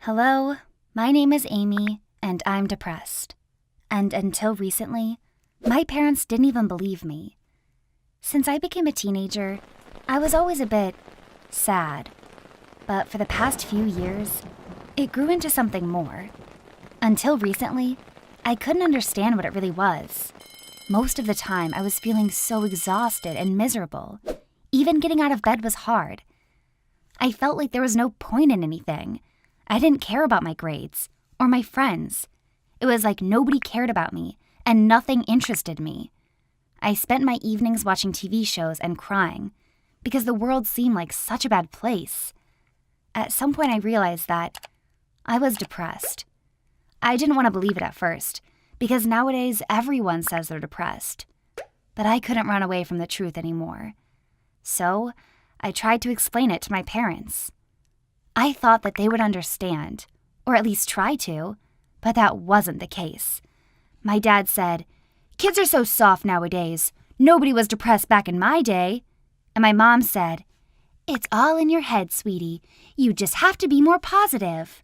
Hello, my name is Amy, and I'm depressed. And until recently, my parents didn't even believe me. Since I became a teenager, I was always a bit sad. But for the past few years, it grew into something more. Until recently, I couldn't understand what it really was. Most of the time, I was feeling so exhausted and miserable. Even getting out of bed was hard. I felt like there was no point in anything. I didn't care about my grades or my friends. It was like nobody cared about me and nothing interested me. I spent my evenings watching TV shows and crying because the world seemed like such a bad place. At some point, I realized that I was depressed. I didn't want to believe it at first because nowadays everyone says they're depressed. But I couldn't run away from the truth anymore. So I tried to explain it to my parents. I thought that they would understand, or at least try to, but that wasn't the case. My dad said, "Kids are so soft nowadays. Nobody was depressed back in my day." And my mom said, "It's all in your head, sweetie. You just have to be more positive."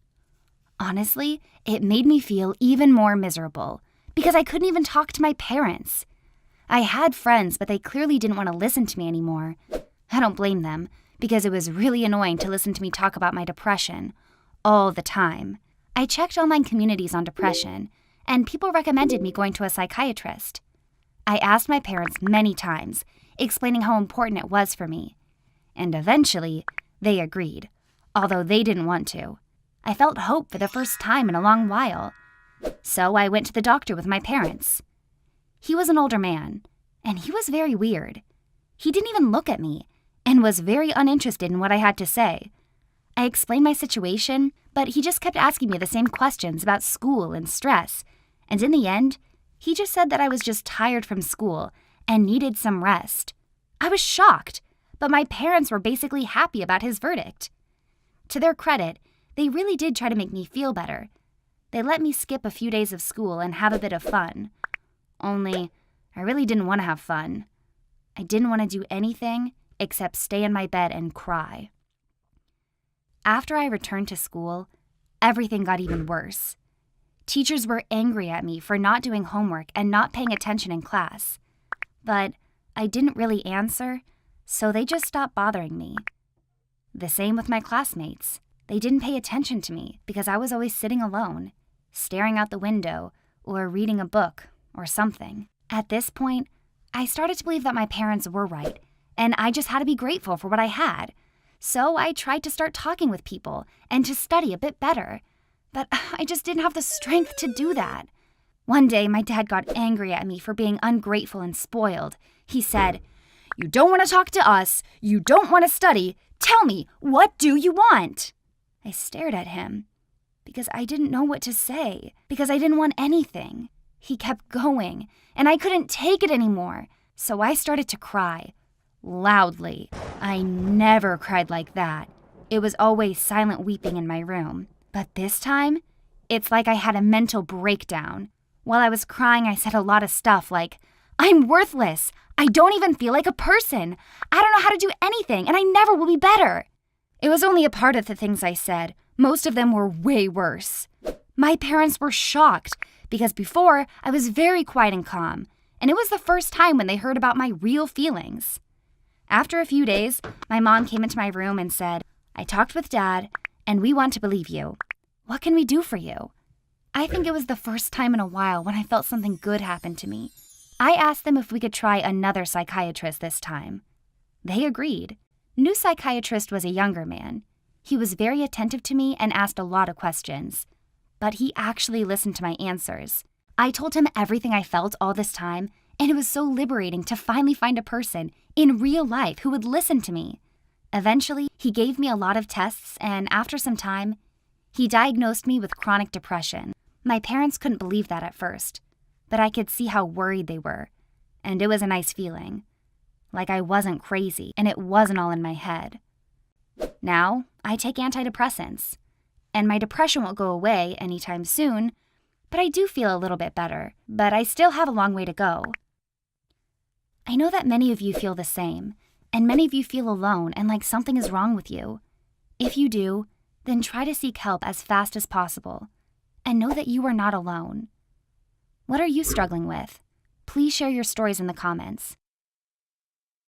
Honestly, it made me feel even more miserable because I couldn't even talk to my parents. I had friends, but they clearly didn't want to listen to me anymore. I don't blame them, because it was really annoying to listen to me talk about my depression all the time. I checked online communities on depression, and people recommended me going to a psychiatrist. I asked my parents many times, explaining how important it was for me. And eventually, they agreed, although they didn't want to. I felt hope for the first time in a long while. So I went to the doctor with my parents. He was an older man, and he was very weird. He didn't even look at me, and was very uninterested in what I had to say. I explained my situation, but he just kept asking me the same questions about school and stress, and in the end, he just said that I was just tired from school and needed some rest. I was shocked, but my parents were basically happy about his verdict. To their credit, they really did try to make me feel better. They let me skip a few days of school and have a bit of fun. Only, I really didn't want to have fun. I didn't want to do anything except stay in my bed and cry. After I returned to school, everything got even worse. Teachers were angry at me for not doing homework and not paying attention in class. But I didn't really answer, so they just stopped bothering me. The same with my classmates. They didn't pay attention to me because I was always sitting alone, staring out the window, or reading a book or something. At this point, I started to believe that my parents were right, and I just had to be grateful for what I had. So I tried to start talking with people and to study a bit better. But I just didn't have the strength to do that. One day, my dad got angry at me for being ungrateful and spoiled. He said, "You don't want to talk to us. You don't want to study. Tell me, what do you want?" I stared at him because I didn't know what to say, because I didn't want anything. He kept going, and I couldn't take it anymore. So I started to cry. Loudly. I never cried like that. It was always silent weeping in my room. But this time, it's like I had a mental breakdown. While I was crying, I said a lot of stuff like, "I'm worthless. I don't even feel like a person. I don't know how to do anything, and I never will be better." It was only a part of the things I said. Most of them were way worse. My parents were shocked because before, I was very quiet and calm, and it was the first time when they heard about my real feelings. After a few days, my mom came into my room and said, "I talked with Dad, and we want to believe you. What can we do for you?" I think it was the first time in a while when I felt something good happen to me. I asked them if we could try another psychiatrist this time. They agreed. New psychiatrist was a younger man. He was very attentive to me and asked a lot of questions. But he actually listened to my answers. I told him everything I felt all this time, and it was so liberating to finally find a person in real life who would listen to me. Eventually, he gave me a lot of tests, and after some time, he diagnosed me with chronic depression. My parents couldn't believe that at first, but I could see how worried they were, and it was a nice feeling. Like I wasn't crazy, and it wasn't all in my head. Now, I take antidepressants, and my depression won't go away anytime soon, but I do feel a little bit better, but I still have a long way to go. I know that many of you feel the same, and many of you feel alone and like something is wrong with you. If you do, then try to seek help as fast as possible. And know that you are not alone. What are you struggling with? Please share your stories in the comments.